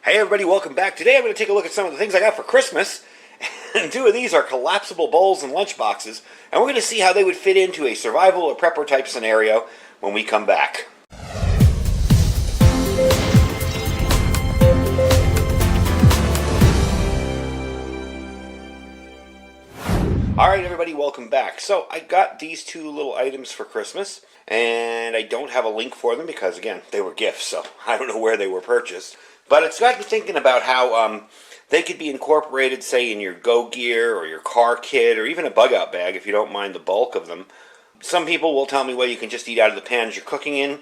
Hey everybody, welcome back. Today I'm going to take a look at some of the things I got for Christmas. And two of these are collapsible bowls and lunch boxes. And we're going to see how they would fit into a survival or prepper type scenario when we come back. Alright everybody, welcome back. So I got these two little items for Christmas. And I don't have a link for them because, again, they were gifts. So I don't know where they were purchased. But it's got me thinking about how they could be incorporated, say, in your Go Gear or your car kit or even a Bugout bag if you don't mind the bulk of them. Some people will tell me, well, you can just eat out of the pans you're cooking in.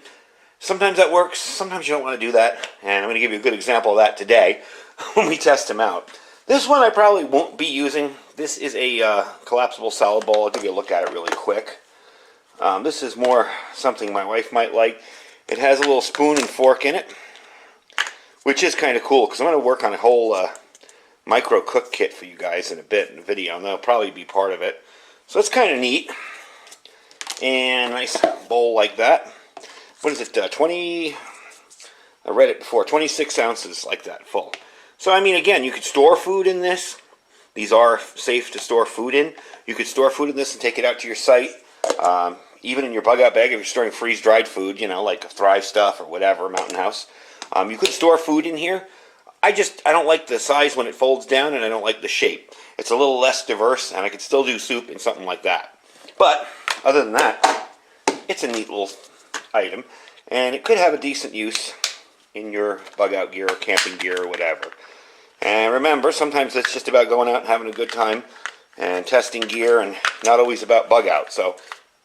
Sometimes that works. Sometimes you don't want to do that. And I'm going to give you a good example of that today when we test them out. This one I probably won't be using. This is a collapsible salad bowl. I'll give you a look at it really quick. This is more something my wife might like. It has a little spoon and fork in it, which is kind of cool because I'm going to work on a whole micro cook kit for you guys in a bit in the video, and that'll probably be part of it. So it's kind of neat. And nice bowl like that. What is it? 20, I read it before, 26 ounces like that full. So I mean, again, you could store food in this. These are safe to store food in. You could store food in this and take it out to your site. Even in your Bugout bag, if you're storing freeze-dried food, you know, like Thrive stuff or whatever, Mountain House. You could store food in here. I don't like the size when it folds down, and I don't like the shape. It's a little less diverse, and I could still do soup in something like that. But, other than that, it's a neat little item, and it could have a decent use in your Bugout gear or camping gear or whatever. And remember, sometimes it's just about going out and having a good time and testing gear, and not always about Bugout. So,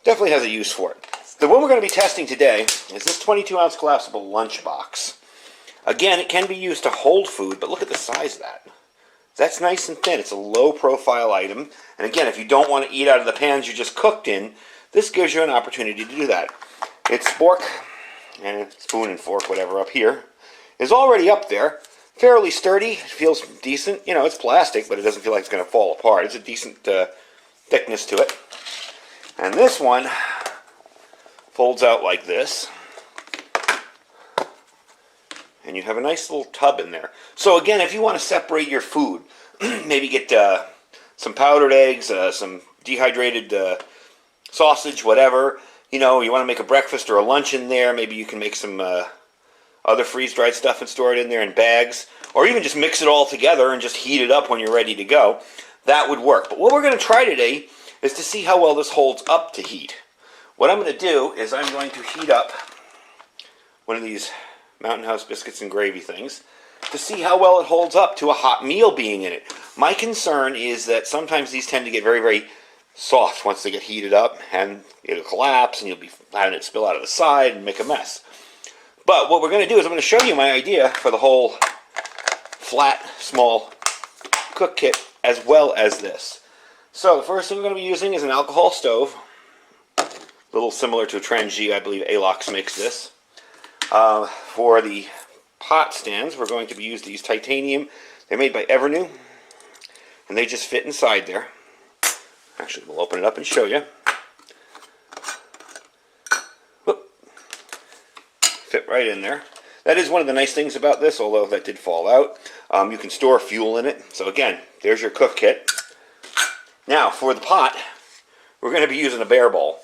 definitely has a use for it. The one we're going to be testing today is this 22-ounce collapsible lunch box. Again, it can be used to hold food, but look at the size of that. That's nice and thin. It's a low-profile item. And again, if you don't want to eat out of the pans you just cooked in, this gives you an opportunity to do that. Its fork, and spoon and fork, whatever, up here, is already up there. Fairly sturdy. It feels decent. You know, it's plastic, but it doesn't feel like it's going to fall apart. It's a decent thickness to it. And this one folds out like this. And you have a nice little tub in there. So again, if you want to separate your food, maybe get some powdered eggs, some dehydrated sausage, whatever. You know, you want to make a breakfast or a lunch in there. Maybe you can make some other freeze-dried stuff and store it in there in bags. Or even just mix it all together and just heat it up when you're ready to go. That would work. But what we're going to try today is to see how well this holds up to heat. What I'm going to do is I'm going to heat up one of these Mountain House biscuits and gravy things to see how well it holds up to a hot meal being in it. My concern is that sometimes these tend to get very, very soft once they get heated up, and it'll collapse and you'll be having it spill out of the side and make a mess. But what we're going to do is I'm going to show you my idea for the whole flat, small cook kit as well as this. So the first thing we're going to be using is an alcohol stove, a little similar to a Trangi. I believe Alox makes this. For the pot stands, we're going to be using these titanium. They're made by Evernew, and they just fit inside there. Actually, we'll open it up and show you. Whoop. Fit right in there. That is one of the nice things about this, although that did fall out. You can store fuel in it. So again, there's your cook kit. Now, for the pot, we're going to be using a bear bowl.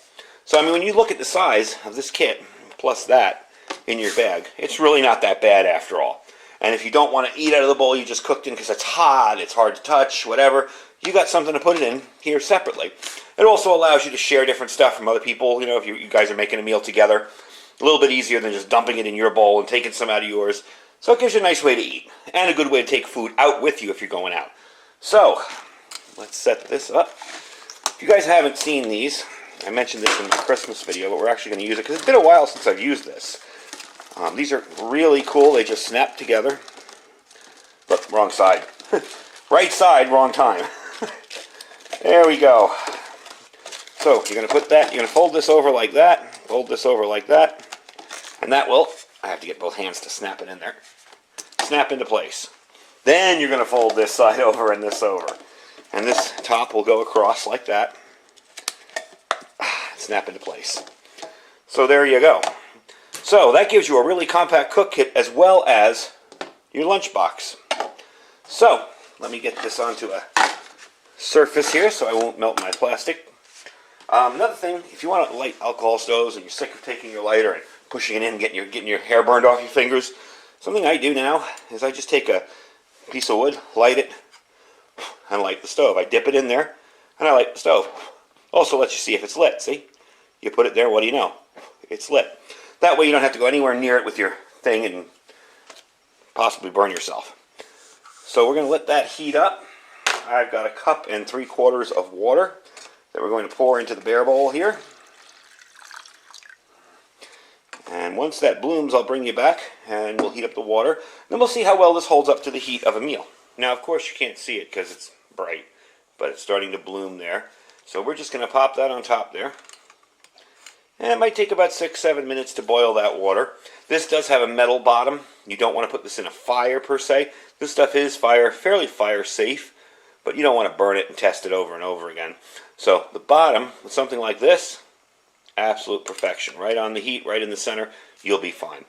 So, I mean, when you look at the size of this kit, plus that in your bag, it's really not that bad after all. And if you don't want to eat out of the bowl you just cooked in because it's hot, it's hard to touch, whatever, you got something to put it in here separately. It also allows you to share different stuff from other people. You know, if you guys are making a meal together, a little bit easier than just dumping it in your bowl and taking some out of yours. So it gives you a nice way to eat, and a good way to take food out with you if you're going out. So, let's set this up. If you guys haven't seen these, I mentioned this in the Christmas video, but we're actually going to use it because it's been a while since I've used this. These are really cool. They just snap together. Look, wrong side. Right side, wrong time. There we go. So you're going to put that, you're going to fold this over like that, fold this over like that, and that will, I have to get both hands to snap it in there, snap into place. Then you're going to fold this side over and this over. And this top will go across like that, snap into place. So there you go. So that gives you a really compact cook kit as well as your lunchbox. So, let me get this onto a surface here so I won't melt my plastic. Another thing, if you want to light alcohol stoves and you're sick of taking your lighter and pushing it in, getting your hair burned off your fingers, something I do now is I just take a piece of wood, light it, and light the stove. I dip it in there, and I light the stove. Also lets you see if it's lit, see? You put it there, what do you know? It's lit. That way you don't have to go anywhere near it with your thing and possibly burn yourself. So we're going to let that heat up. I've got 1 3/4 cups of water that we're going to pour into the bear bowl here. And once that blooms, I'll bring you back and we'll heat up the water. Then we'll see how well this holds up to the heat of a meal. Now, of course, you can't see it because it's bright, but it's starting to bloom there. So we're just going to pop that on top there. And it might take about 6-7 minutes to boil that water. This does have a metal bottom. You don't want to put this in a fire per se. This stuff is fairly fire safe, but you don't want to burn it and test it over and over again. So the bottom, with something like this, absolute perfection. Right on the heat, right in the center, you'll be fine.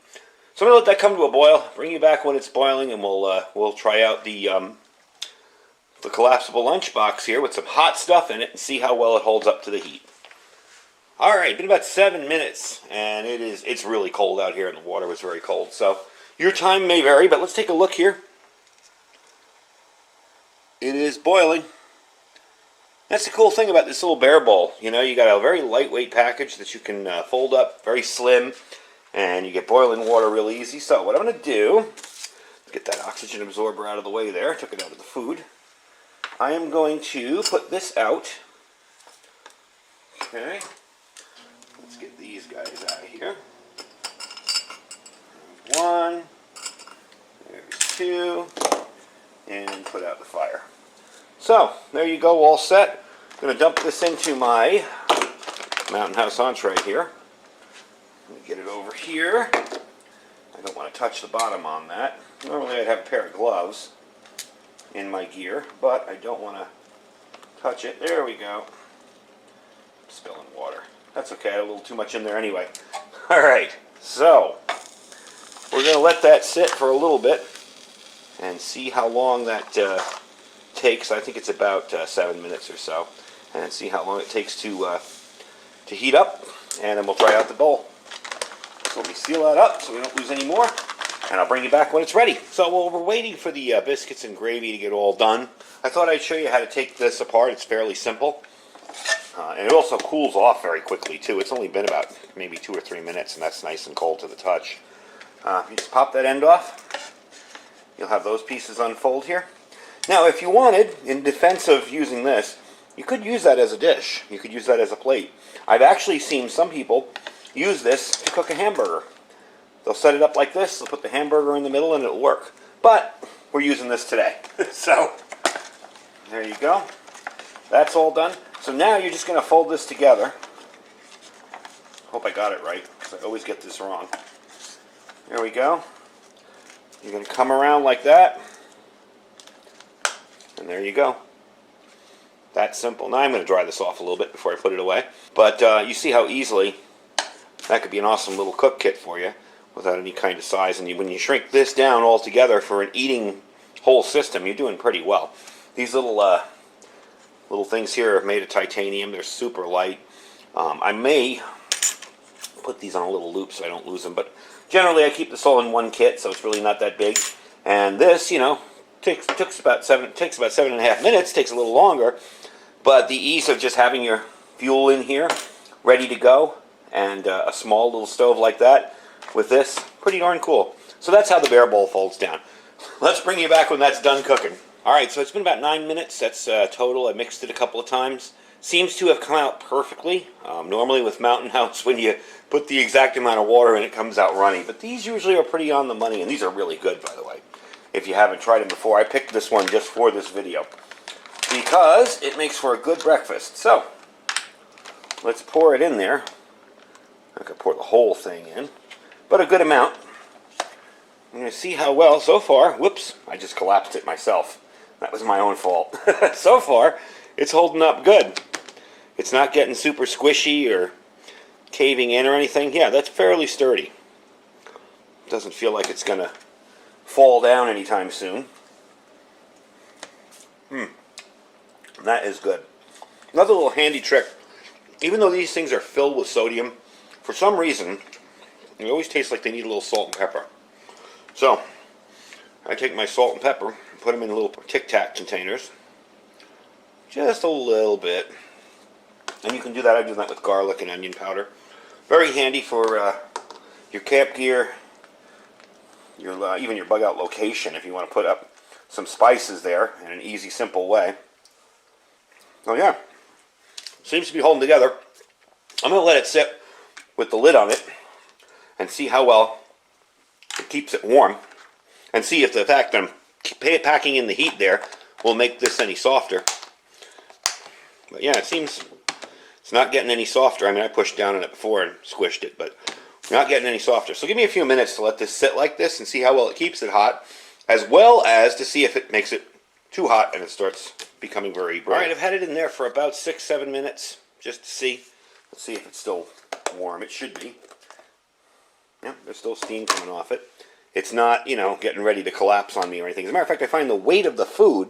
So I'm going to let that come to a boil, bring you back when it's boiling, and we'll try out the collapsible lunchbox here with some hot stuff in it and see how well it holds up to the heat. Alright, been about 7 minutes, and it's really cold out here, and the water was very cold. So your time may vary, but let's take a look here. It is boiling. That's the cool thing about this little bear bowl. You know, you got a very lightweight package that you can fold up, very slim, and you get boiling water real easy. So what I'm going to do, get that oxygen absorber out of the way there, took it out of the food. I am going to put this out. Okay. Let's get these guys out of here. There's 1, there's 2, and put out the fire. So, there you go, all set. I'm going to dump this into my Mountain House entree here. Let me get it over here. I don't want to touch the bottom on that. Normally I'd have a pair of gloves in my gear, but I don't want to touch it. There we go. Spilling water. That's okay, I had a little too much in there anyway. Alright, so we're going to let that sit for a little bit and see how long that takes. I think it's about 7 minutes or so, and see how long it takes to heat up, and then we'll try out the bowl. So let me seal that up so we don't lose any more, and I'll bring you back when it's ready. So while we're waiting for the biscuits and gravy to get all done, I thought I'd show you how to take this apart. It's fairly simple, and it also cools off very quickly too. It's only been about maybe 2 or 3 minutes, and that's nice and cold to the touch. You just pop that end off. You'll have those pieces unfold here. Now, if you wanted, in defense of using this, you could use that as a dish. You could use that as a plate. I've actually seen some people use this to cook a hamburger. They'll set it up like this, they'll put the hamburger in the middle, and it'll work. But we're using this today. So, there you go. That's all done. So now you're just going to fold this together. Hope I got it right, because I always get this wrong. There we go. You're going to come around like that. And there you go. That's simple. Now I'm going to dry this off a little bit before I put it away. But you see how easily that could be an awesome little cook kit for you without any kind of size. And when you shrink this down altogether for an eating whole system, you're doing pretty well. These little things here are made of titanium. They're super light. I may put these on a little loop so I don't lose them. But generally I keep this all in one kit, so it's really not that big. And this, you know, takes about 7.5 minutes, takes a little longer, but the ease of just having your fuel in here ready to go, and a small little stove like that with this, pretty darn cool. So that's how the bear bowl folds down. Let's bring you back when that's done cooking. Alright, so it's been about 9 minutes, that's total. I mixed it a couple of times. Seems to have come out perfectly. Normally with Mountain House, when you put the exact amount of water in, it comes out runny, but these usually are pretty on the money, and these are really good, by the way. If you haven't tried them before, I picked this one just for this video because it makes for a good breakfast. So, let's pour it in there. I could pour the whole thing in, but a good amount. I'm going to see how well, so far, whoops, I just collapsed it myself. That was my own fault. So far, it's holding up good. It's not getting super squishy or caving in or anything. Yeah, that's fairly sturdy. Doesn't feel like it's going to fall down anytime soon. That is good. Another little handy trick, even though these things are filled with sodium, for some reason, they always taste like they need a little salt and pepper. So, I take my salt and pepper, put them in little Tic Tac containers, just a little bit. And you can do that, I do that with garlic and onion powder. Very handy for your camp gear, even your bug out location if you want to put up some spices there in an easy, simple way. Oh yeah, seems to be holding together. I'm going to let it sit with the lid on it and see how well it keeps it warm, and see if the fact that I'm packing in the heat there will make this any softer. But yeah, it seems it's not getting any softer. I mean, I pushed down on it before and squished it, but not getting any softer. So give me a few minutes to let this sit like this and see how well it keeps it hot, as well as to see if it makes it too hot and it starts becoming very bright. Alright, I've had it in there for about 6-7 minutes just to see. Let's see if it's still warm. It should be. Yeah, there's still steam coming off it. It's not, you know, getting ready to collapse on me or anything. As a matter of fact, I find the weight of the food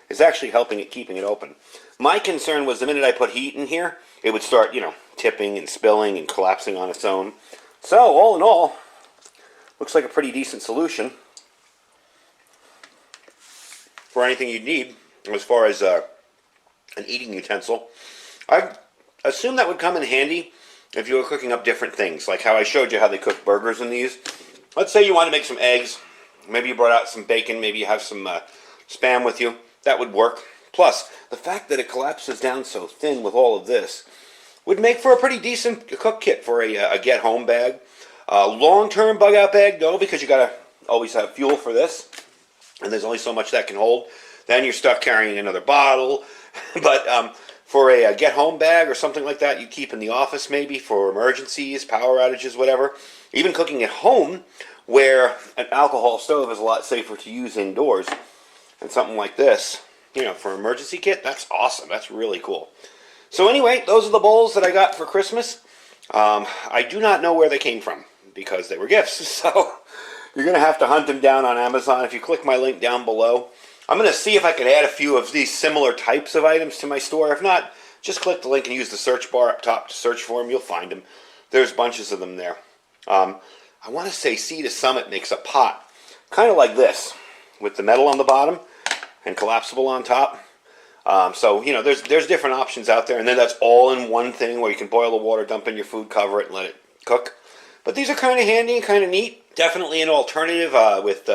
is actually helping it, keeping it open. My concern was the minute I put heat in here, it would start, you know, tipping and spilling and collapsing on its own. So, all in all, looks like a pretty decent solution for anything you'd need as far as an eating utensil. I assume that would come in handy if you were cooking up different things, like how I showed you how they cook burgers in these. Let's say you want to make some eggs, maybe you brought out some bacon, maybe you have some Spam with you. That would work. Plus, the fact that it collapses down so thin with all of this would make for a pretty decent cook kit for a get-home bag. Long-term bug-out bag, no, because you got to always have fuel for this, and there's only so much that can hold. Then you're stuck carrying another bottle. But for a get-home bag or something like that, you keep in the office maybe for emergencies, power outages, whatever. Even cooking at home, where an alcohol stove is a lot safer to use indoors, and something like this, you know, for emergency kit, that's awesome. That's really cool. So anyway, those are the bowls that I got for Christmas. I do not know where they came from because they were gifts. So you're going to have to hunt them down on Amazon. If you click my link down below, I'm going to see if I can add a few of these similar types of items to my store. If not, just click the link and use the search bar up top to search for them. You'll find them. There's bunches of them there. I want to say Sea to Summit makes a pot kind of like this with the metal on the bottom and collapsible on top. So, you know, there's different options out there. And then that's all in one thing where you can boil the water, dump in your food, cover it, and let it cook. But these are kind of handy and kind of neat. Definitely an alternative with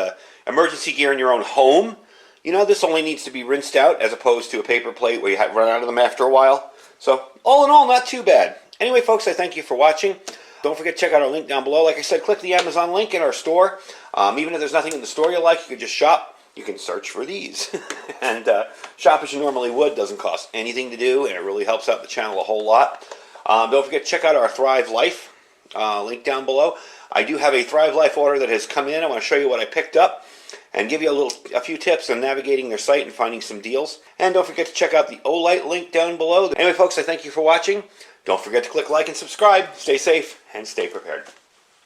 emergency gear in your own home. You know, this only needs to be rinsed out as opposed to a paper plate where you run out of them after a while. So, all in all, not too bad. Anyway, folks, I thank you for watching. Don't forget to check out our link down below. Like I said, click the Amazon link in our store. Even if there's nothing in the store you like, you can just shop. You can search for these. And shop as you normally would. Doesn't cost anything to do, and it really helps out the channel a whole lot. Don't forget to check out our Thrive Life link down below. I do have a Thrive Life order that has come in. I want to show you what I picked up and give you a few tips on navigating their site and finding some deals. And don't forget to check out the Olight link down below. Anyway, folks, I thank you for watching. Don't forget to click like and subscribe. Stay safe and stay prepared.